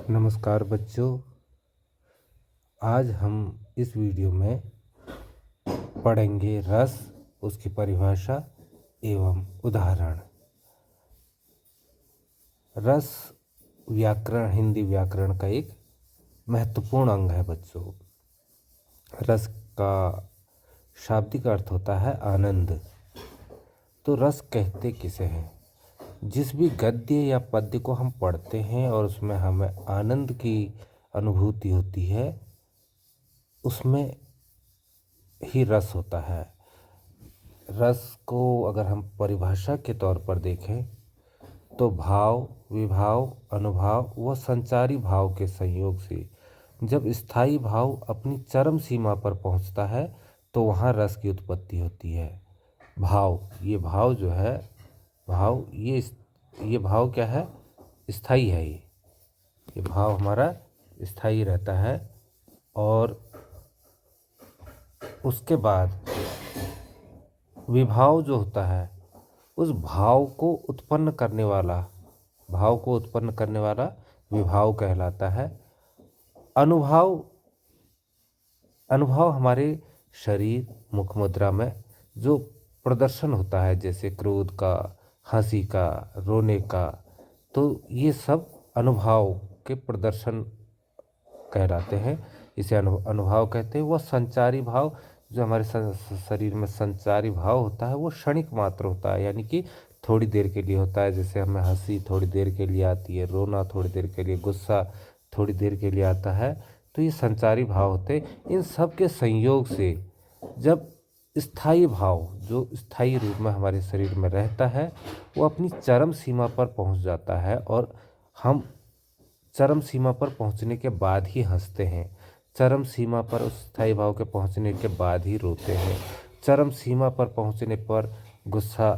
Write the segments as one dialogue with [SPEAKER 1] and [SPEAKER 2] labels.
[SPEAKER 1] नमस्कार बच्चों। आज हम इस वीडियो में पढ़ेंगे रस, उसकी परिभाषा एवं उदाहरण। रस व्याकरण, हिंदी व्याकरण का एक महत्वपूर्ण अंग है बच्चों। रस का शाब्दिक अर्थ होता है आनंद। तो रस कहते किसे हैं? जिस भी गद्य या पद्य को हम पढ़ते हैं और उसमें हमें आनंद की अनुभूति होती है, उसमें ही रस होता है। रस को अगर हम परिभाषा के तौर पर देखें तो भाव, विभाव, अनुभाव व संचारी भाव के संयोग से जब स्थायी भाव अपनी चरम सीमा पर पहुंचता है तो वहाँ रस की उत्पत्ति होती है। भाव, ये भाव जो है, भाव ये भाव क्या है? स्थायी है। ये भाव हमारा स्थायी रहता है और उसके बाद विभाव जो होता है, उस भाव को उत्पन्न करने वाला विभाव कहलाता है। अनुभव हमारे शरीर, मुख मुद्रा में जो प्रदर्शन होता है, जैसे क्रोध का, हंसी का, रोने का, तो ये सब अनुभव के प्रदर्शन कहलाते हैं। इसे अनुभाव कहते हैं। वह संचारी भाव जो हमारे शरीर में संचारी भाव होता है, वो क्षणिक मात्र होता है, यानी कि थोड़ी देर के लिए होता है। जैसे हमें हंसी थोड़ी देर के लिए आती है, रोना थोड़ी देर के लिए, गुस्सा थोड़ी देर के लिए आता है। तो ये संचारी भाव होते हैं। इन सब के संयोग से जब स्थायी भाव जो स्थायी रूप में हमारे शरीर में रहता है, वो अपनी चरम सीमा पर पहुंच जाता है और हम चरम सीमा पर पहुंचने के बाद ही हंसते हैं। चरम सीमा पर उस स्थायी भाव के पहुंचने के बाद ही रोते हैं। चरम सीमा पर पहुंचने पर गुस्सा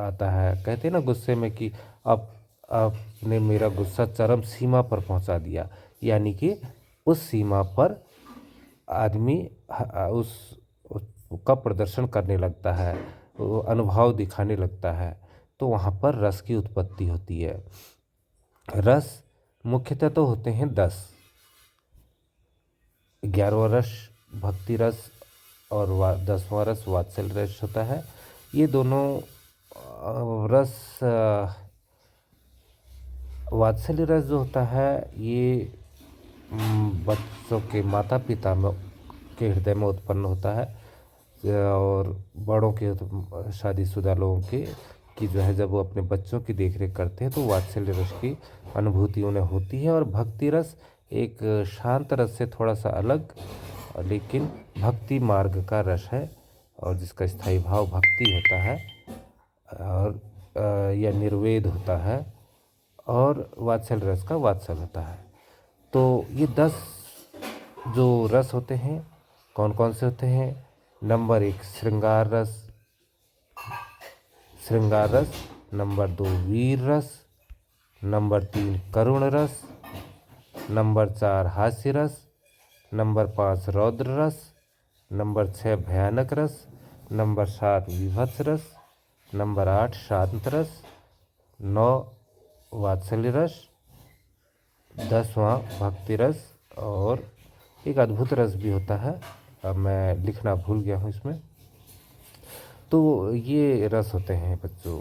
[SPEAKER 1] आता है। कहते हैं ना गुस्से में कि अब आपने मेरा गुस्सा चरम सीमा पर पहुंचा दिया, यानी कि उस सीमा पर आदमी उस का प्रदर्शन करने लगता है, वो अनुभव दिखाने लगता है। तो वहाँ पर रस की उत्पत्ति होती है। रस मुख्यतः तो होते हैं 10। 11वां रस भक्ति रस और 10वां रस वात्सल्य रस होता है। ये दोनों रस, वात्सल्य रस जो होता है, ये बच्चों के माता पिता के हृदय में उत्पन्न होता है और बड़ों के, शादीशुदा लोगों के कि जो है, जब वो अपने बच्चों की देखरेख करते हैं तो वात्सल्य रस की अनुभूति उन्हें होती है। और भक्ति रस एक शांत रस से थोड़ा सा अलग, लेकिन भक्ति मार्ग का रस है और जिसका स्थायी भाव भक्ति होता है और यह निर्वेद होता है। और वात्सल्य रस का वात्सल होता है। तो ये 10 जो रस होते हैं, कौन कौन से होते हैं? नंबर 1 श्रृंगार रस। नंबर 2 वीर रस। नंबर 3 करुण रस। नंबर 4 हास्य रस। नंबर 5 रौद्र रस। नंबर 6 भयानक रस। नंबर 7 विभत्स रस। नंबर 8 शांत रस। 9 वात्सल्य रस। 10वां भक्ति रस। और एक अद्भुत रस भी होता है, अब मैं लिखना भूल गया हूँ इसमें। तो ये रस होते हैं बच्चों।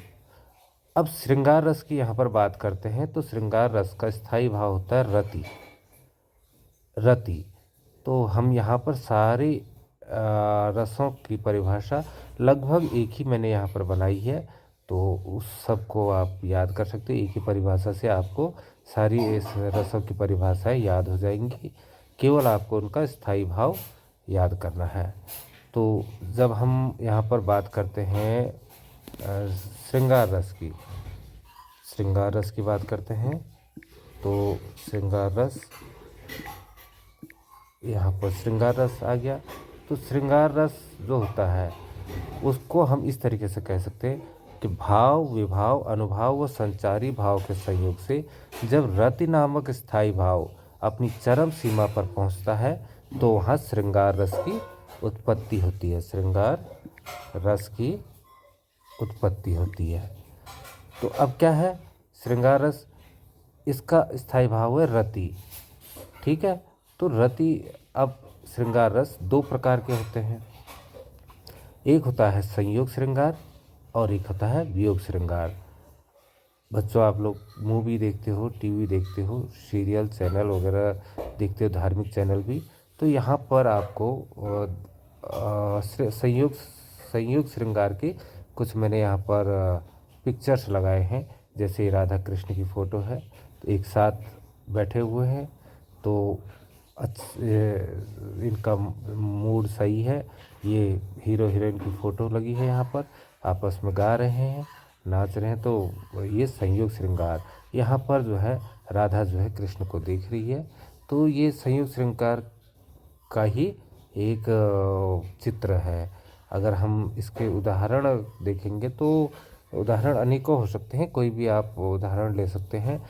[SPEAKER 1] अब श्रृंगार रस की यहाँ पर बात करते हैं। तो श्रृंगार रस का स्थायी भाव होता है रति। तो हम यहाँ पर सारे रसों की परिभाषा लगभग एक ही मैंने यहाँ पर बनाई है, तो उस सब को आप याद कर सकते हो। एक ही परिभाषा से आपको सारी इस रसों की परिभाषाएं याद हो जाएंगी। केवल आपको उनका स्थायी भाव याद करना है। तो जब हम यहाँ पर बात करते हैं श्रृंगार रस की बात करते हैं, तो श्रृंगार रस, यहाँ पर श्रृंगार रस आ गया। तो श्रृंगार रस जो होता है उसको हम इस तरीके से कह सकते हैं कि भाव, विभाव, अनुभाव व संचारी भाव के संयोग से जब रति नामक स्थायी भाव अपनी चरम सीमा पर पहुंचता है तो वहाँ श्रृंगार रस की उत्पत्ति होती है। श्रृंगार रस की उत्पत्ति होती है। तो अब क्या है श्रृंगार रस? इसका स्थायी भाव है रति। ठीक है, तो रति, अब श्रृंगार रस दो प्रकार के होते हैं, एक होता है संयोग श्रृंगार और एक होता है वियोग श्रृंगार। बच्चों, आप लोग मूवी देखते हो, टीवी देखते हो, सीरियल चैनल वगैरह देखते हो, धार्मिक चैनल भी, तो यहाँ पर आपको संयोग संयोग श्रृंगार के कुछ मैंने यहाँ पर पिक्चर्स लगाए हैं। जैसे राधा कृष्ण की फ़ोटो है, तो एक साथ बैठे हुए हैं, तो इनका मूड सही है। ये हीरो हीरोइन की फ़ोटो लगी है, यहाँ पर आपस में गा रहे हैं, नाच रहे हैं, तो ये संयोग श्रृंगार। यहाँ पर जो है राधा जो है कृष्ण को देख रही है, तो ये संयोग श्रृंगार का ही एक चित्र है। अगर हम इसके उदाहरण देखेंगे तो उदाहरण अनेकों हो सकते हैं, कोई भी आप उदाहरण ले सकते हैं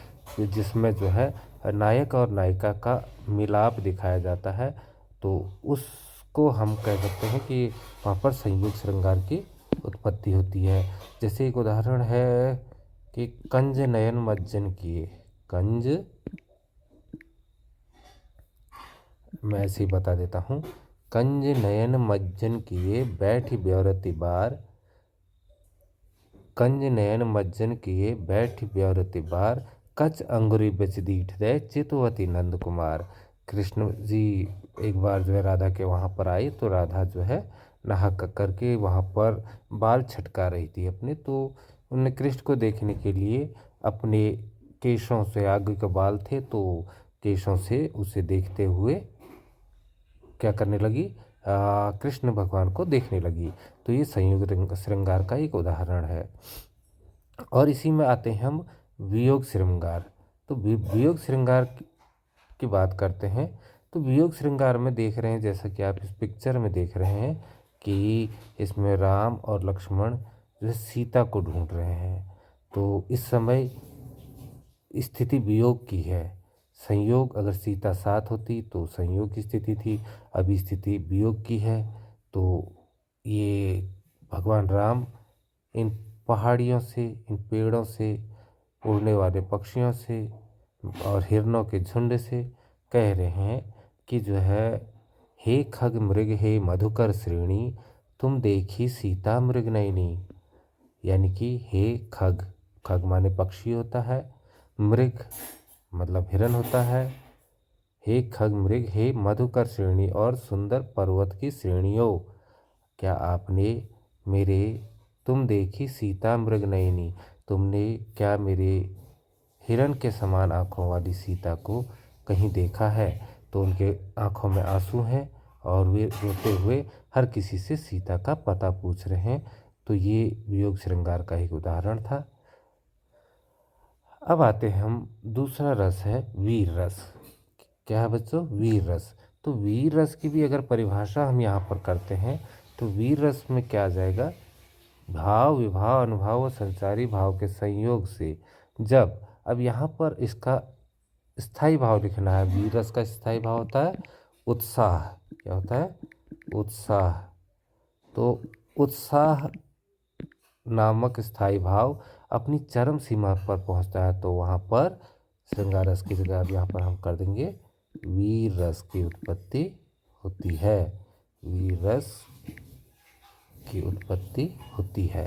[SPEAKER 1] जिसमें जो है नायक और नायिका का मिलाप दिखाया जाता है, तो उसको हम कह सकते हैं कि वहाँ पर संयोग श्रृंगार की उत्पत्ति होती है। जैसे एक उदाहरण है कि कंज नयन मज्जन किए, कंज, मैं ऐसे ही बता देता हूँ, कंज नयन मज्जन किए बैठी ब्योरति बार, कंज नयन मज्जन किए बैठी ब्योरति बार, कच अंगुरी बिच दीठ दे चितवती नंद कुमार। कृष्ण जी एक बार जो है राधा के वहाँ पर आई, तो राधा जो है नहा करके वहाँ पर बाल छटका रही थी अपने, तो उन्होंने कृष्ण को देखने के लिए अपने केशों से, आगे के बाल थे तो केशों से उसे देखते हुए क्या करने लगी, कृष्ण भगवान को देखने लगी। तो ये संयोग श्रृंगार का एक उदाहरण है। और इसी में आते हैं हम वियोग श्रृंगार। तो वियोग श्रृंगार की बात करते हैं, तो वियोग श्रृंगार में देख रहे हैं, जैसा कि आप इस पिक्चर में देख रहे हैं कि इसमें राम और लक्ष्मण जो है सीता को ढूंढ रहे हैं। तो इस समय स्थिति वियोग की है। संयोग, अगर सीता साथ होती तो संयोग की स्थिति थी, अभी स्थिति वियोग की है। तो ये भगवान राम इन पहाड़ियों से, इन पेड़ों से, उड़ने वाले पक्षियों से और हिरणों के झुंड से कह रहे हैं कि जो है, हे खग मृग हे मधुकर श्रेणी, तुम देखी सीता मृग नयनी। यानी कि हे खग, खग माने पक्षी होता है, मृग मतलब हिरण होता है, हे खग मृग हे मधुकर श्रेणी और सुंदर पर्वत की श्रेणियों, क्या आपने मेरे, तुम देखी सीता मृग नयनी, तुमने क्या मेरे हिरण के समान आँखों वाली सीता को कहीं देखा है। तो उनके आँखों में आंसू हैं और वे रोते हुए हर किसी से सीता का पता पूछ रहे हैं। तो ये वियोग श्रृंगार का एक उदाहरण था। अब आते हैं हम, दूसरा रस है वीर रस। क्या है बच्चों? वीर रस। तो वीर रस की भी अगर परिभाषा हम यहाँ पर करते हैं तो वीर रस में क्या आ जाएगा, भाव विभाव अनुभाव और संचारी भाव के संयोग से जब, अब यहाँ पर इसका स्थायी भाव लिखना है। वीर रस का स्थायी भाव होता है उत्साह। क्या होता है? उत्साह। तो उत्साह नामक स्थायी भाव अपनी चरम सीमा पर पहुंचता है, तो वहाँ पर श्रृंगार रस की जगह अब यहाँ पर हम कर देंगे वीर रस की उत्पत्ति होती है। वीर रस की उत्पत्ति होती है।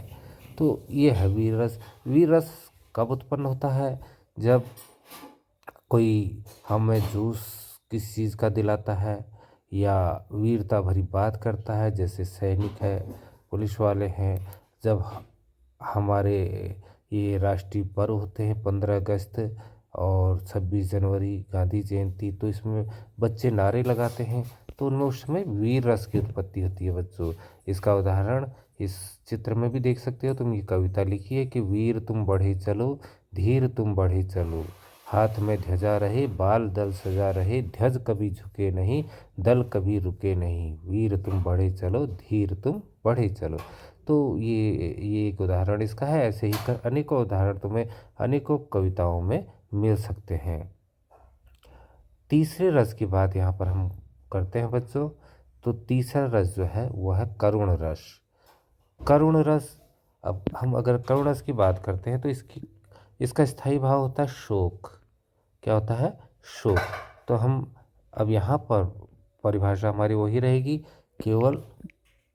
[SPEAKER 1] तो ये है वीर रस। वीर रस कब उत्पन्न होता है? जब कोई हमें जूस किसी चीज़ का दिलाता है या वीरता भरी बात करता है, जैसे सैनिक है, पुलिस वाले हैं। जब हमारे ये राष्ट्रीय पर्व होते हैं 15 अगस्त और 26 जनवरी, गांधी जयंती, तो इसमें बच्चे नारे लगाते हैं, तो उनमें उस समय वीर रस की उत्पत्ति होती है बच्चों। इसका उदाहरण इस चित्र में भी देख सकते हो। तुम ये कविता लिखी है कि वीर तुम बढ़े चलो, धीर तुम बढ़े चलो, हाथ में ध्वजा रहे, बाल दल सजा रहे, ध्वज कभी झुके नहीं, दल कभी रुके नहीं, वीर तुम बढ़े चलो, धीर तुम बढ़े चलो। तो ये एक उदाहरण इसका है। ऐसे ही अनेकों उदाहरण तुम्हें अनेकों कविताओं में मिल सकते हैं। तीसरे रस की बात यहाँ पर हम करते हैं बच्चों। तो तीसरा रस जो है वह है करुण रस। करुण रस, अब हम अगर करुण रस की बात करते हैं तो इसका स्थायी भाव होता है शोक। क्या होता है, शोक। तो हम अब यहाँ पर परिभाषा हमारी वही रहेगी, केवल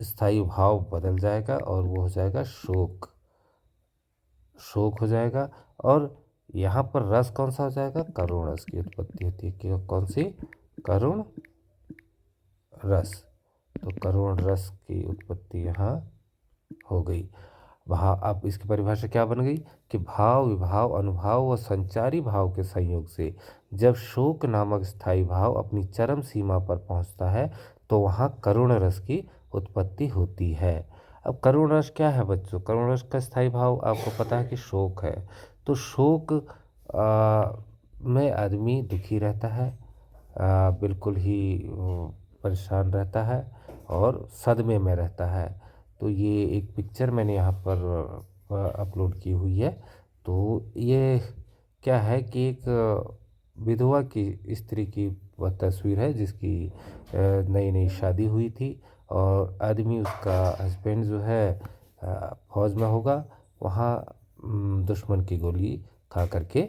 [SPEAKER 1] स्थायी भाव बदल जाएगा और वो हो जाएगा शोक। शोक हो जाएगा। और यहाँ पर रस कौन सा हो जाएगा, करुण रस की उत्पत्ति होती है। कौन सी, करुण रस। तो करुण रस की उत्पत्ति यहाँ हो गई। भाव, अब इसकी परिभाषा क्या बन गई कि भाव, विभाव, अनुभाव व संचारी भाव के संयोग से जब शोक नामक स्थायी भाव अपनी चरम सीमा पर पहुंचता है तो वहाँ करुण रस की उत्पत्ति होती है। अब करुण रस क्या है बच्चों, करुण रस का स्थायी भाव आपको पता है कि शोक है। तो शोक में आदमी दुखी रहता है, बिल्कुल ही परेशान रहता है और सदमे में रहता है। तो ये एक पिक्चर मैंने यहाँ पर अपलोड की हुई है। तो ये क्या है कि एक विधवा की स्त्री की वह तस्वीर है जिसकी नई नई शादी हुई थी और आदमी, उसका हस्बैंड जो है फौज में होगा, वहाँ दुश्मन की गोली खा करके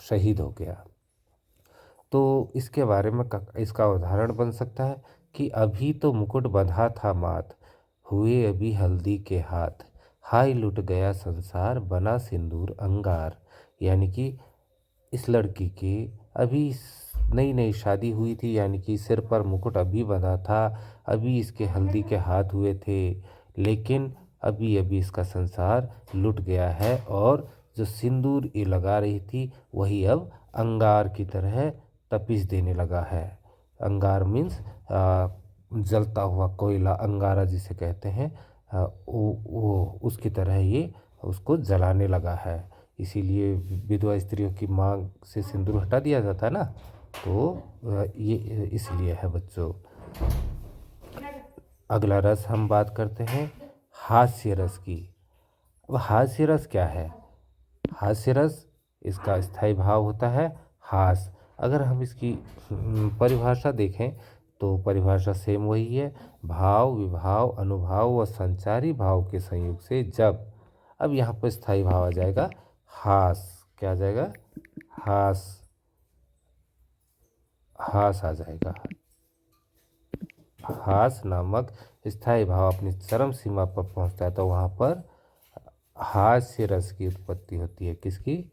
[SPEAKER 1] शहीद हो गया। तो इसके बारे में इसका उदाहरण बन सकता है कि अभी तो मुकुट बंधा था माथ, हुए अभी हल्दी के हाथ, हाय लुट गया संसार बना सिंदूर अंगार। यानी कि इस लड़की की अभी नई नई शादी हुई थी, यानी कि सिर पर मुकुट अभी बंधा था, अभी इसके हल्दी के हाथ हुए थे, लेकिन अभी अभी इसका संसार लुट गया है और जो सिंदूर ये लगा रही थी वही अब अंगार की तरह तपिश देने लगा है। अंगार मीन्स जलता हुआ कोयला, अंगारा जिसे कहते हैं, वो उसकी तरह ये उसको जलाने लगा है। इसीलिए विधवा स्त्रियों की मांग से सिंदूर हटा दिया जाता है ना। तो ये इसलिए है बच्चों। अगला रस हम बात करते हैं हास्य रस की। अब हास्य रस क्या है, हास्य रस, इसका स्थायी भाव होता है हास। अगर हम इसकी परिभाषा देखें तो परिभाषा सेम वही है, भाव, विभाव, अनुभाव व संचारी भाव के संयोग से जब, अब यहाँ पर स्थायी भाव आ जाएगा हास। क्या आ जाएगा, हास, हास आ जाएगा। हास नामक स्थायी भाव अपनी चरम सीमा पर पहुंचता है तो वहाँ पर हास्य रस की उत्पत्ति होती है। किसकी,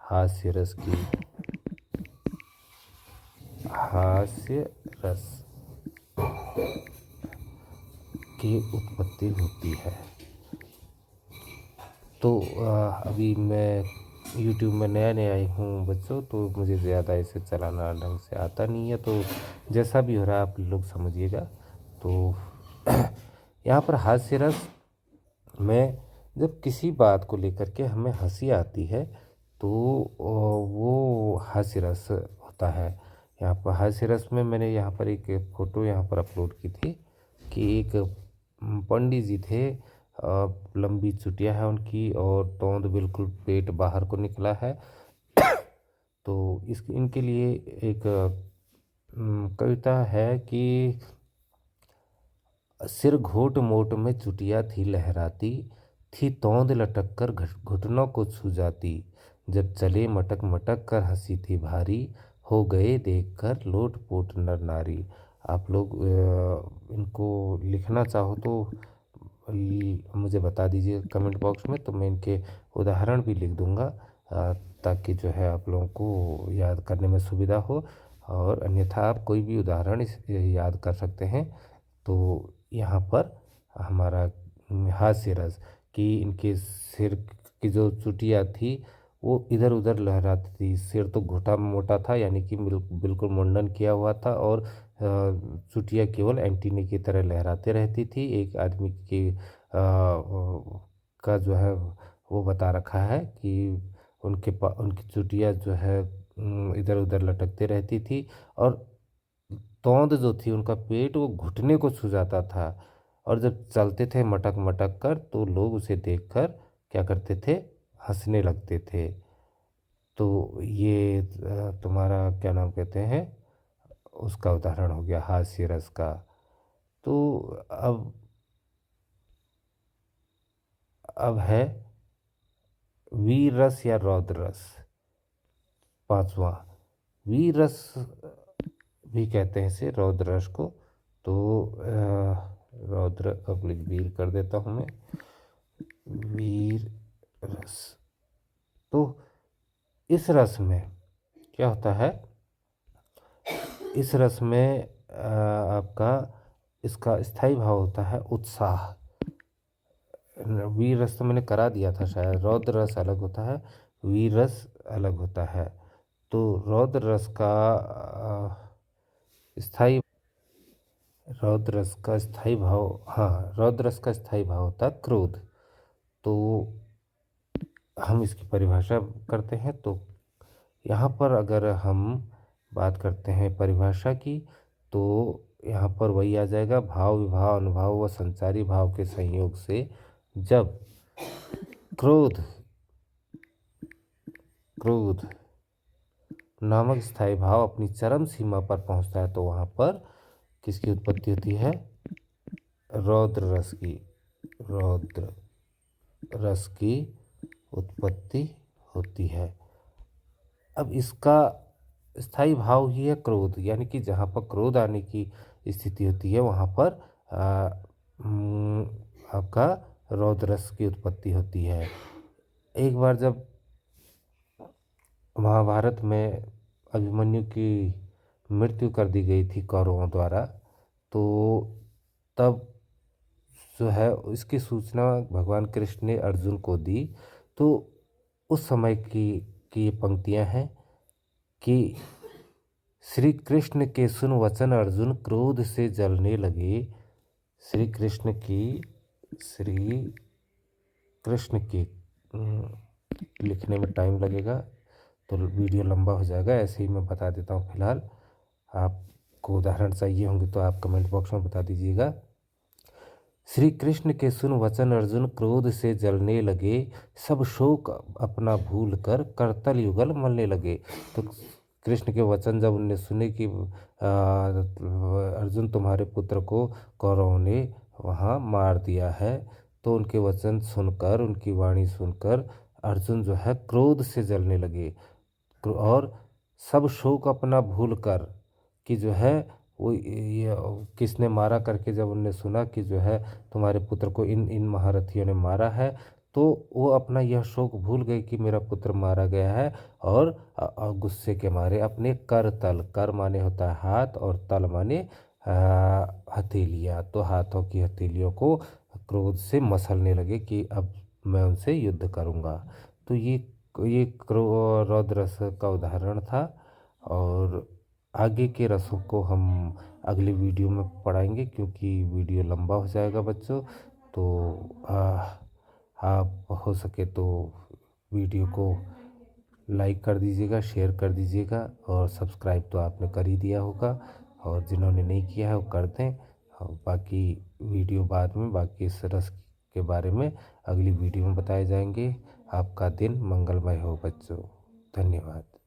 [SPEAKER 1] हास्य रस की, हास्य रस की उत्पत्ति होती है। तो अभी मैं YouTube में नया नया आई हूँ बच्चों, तो मुझे ज़्यादा इसे चलाना ढंग से आता नहीं है, तो जैसा भी हो रहा है आप लोग समझिएगा। तो यहाँ पर हास्य रस में जब किसी बात को लेकर के हमें हंसी आती है तो वो हास्य रस होता है। यहाँ पर हास्य रस में मैंने यहाँ पर एक फ़ोटो यहाँ पर अपलोड की थी कि एक पंडित जी थे, लंबी चुटिया है उनकी और तोंद बिल्कुल पेट बाहर को निकला है। तो इनके लिए एक कविता है कि सिर घोट मोट में चुटिया थी लहराती, थी तौंद लटक कर घुटनों को छू जाती, जब चले मटक मटक कर हंसी थी भारी, हो गए देखकर लोट पोट नर नारी। आप लोग इनको लिखना चाहो तो मुझे बता दीजिए कमेंट बॉक्स में, तो मैं इनके उदाहरण भी लिख दूंगा ताकि जो है आप लोगों को याद करने में सुविधा हो। और अन्यथा आप कोई भी उदाहरण याद कर सकते हैं। तो यहाँ पर हमारा हास्य रस कि इनके सिर की जो चुटिया थी वो इधर उधर लहराती थी। सिर तो घुटा मोटा था, यानी कि बिल्कुल मुंडन किया हुआ था, और चुटिया केवल एंटीने की तरह लहराते रहती थी। एक आदमी की का जो है वो बता रखा है कि उनकी चुटिया जो है इधर उधर लटकते रहती थी, और तोंद जो थी उनका पेट वो घुटने को छू जाता था, और जब चलते थे मटक मटक कर तो लोग उसे देखकर क्या करते थे, हंसने लगते थे। तो ये तुम्हारा क्या नाम कहते हैं, उसका उदाहरण हो गया हास्य रस का। तो अब है वीर रस या रौद्र रस। 5वां वीर रस भी कहते हैं इसे, रौद्र रस को। तो रौद्र अब्लिक वीर कर देता हूँ मैं, वीर रस। तो इस रस में क्या होता है, इस रस में आपका इसका स्थायी भाव होता है उत्साह। वीर रस तो मैंने करा दिया था शायद, रौद्र रस अलग होता है, वीर रस अलग होता है। तो रौद्र रस का स्थायी, रौद्र रस का स्थायी भाव, हाँ, रौद्र रस का स्थायी भाव होता है क्रोध। तो हम इसकी परिभाषा करते हैं। तो यहाँ पर अगर हम बात करते हैं परिभाषा की, तो यहाँ पर वही आ जाएगा, भाव विभाव अनुभाव व संचारी भाव के संयोग से जब क्रोध क्रोध नामक स्थायी भाव अपनी चरम सीमा पर पहुँचता है, तो वहाँ पर किसकी उत्पत्ति होती है, रौद्र रस की, रौद्र रस की उत्पत्ति होती है। अब इसका स्थायी भाव ही है क्रोध, यानी कि जहाँ पर क्रोध आने की स्थिति होती है वहाँ पर आपका रौद्र रस की उत्पत्ति होती है। एक बार जब महाभारत में अभिमन्यु की मृत्यु कर दी गई थी कौरवों द्वारा, तो तब जो है इसकी सूचना भगवान कृष्ण ने अर्जुन को दी। तो उस समय की ये पंक्तियाँ हैं कि श्री कृष्ण के सुन वचन अर्जुन क्रोध से जलने लगे। श्री कृष्ण की लिखने में टाइम लगेगा तो वीडियो लंबा हो जाएगा, ऐसे ही मैं बता देता हूँ फिलहाल। आपको उदाहरण चाहिए होंगे तो आप कमेंट बॉक्स में बता दीजिएगा। श्री कृष्ण के सुन वचन अर्जुन क्रोध से जलने लगे, सब शोक अपना भूल कर करतल युगल मलने लगे। तो कृष्ण के वचन जब उनने सुने कि अर्जुन तुम्हारे पुत्र को कौरवों ने वहाँ मार दिया है, तो उनके वचन सुनकर, उनकी वाणी सुनकर अर्जुन जो है क्रोध से जलने लगे। और सब शोक अपना भूल कर कि जो है वो ये किसने मारा करके जब उनने सुना कि जो है तुम्हारे पुत्र को इन इन महारथियों ने मारा है, तो वो अपना यह शोक भूल गए कि मेरा पुत्र मारा गया है। और गुस्से के मारे अपने कर तल, कर माने होता है हाथ और तल माने हथेलियाँ, तो हाथों की हथेलियों को क्रोध से मसलने लगे कि अब मैं उनसे युद्ध करूँगा। तो ये रौद्र रस का उदाहरण था। और आगे के रसों को हम अगली वीडियो में पढ़ाएंगे, क्योंकि वीडियो लंबा हो जाएगा बच्चों। तो आप हो सके तो वीडियो को लाइक कर दीजिएगा, शेयर कर दीजिएगा, और सब्सक्राइब तो आपने कर ही दिया होगा, और जिन्होंने नहीं किया है वो कर दें। और बाकी वीडियो बाद में, बाकी इस रस के बारे में अगली वीडियो में बताए जाएंगे। आपका दिन मंगलमय हो बच्चों। धन्यवाद।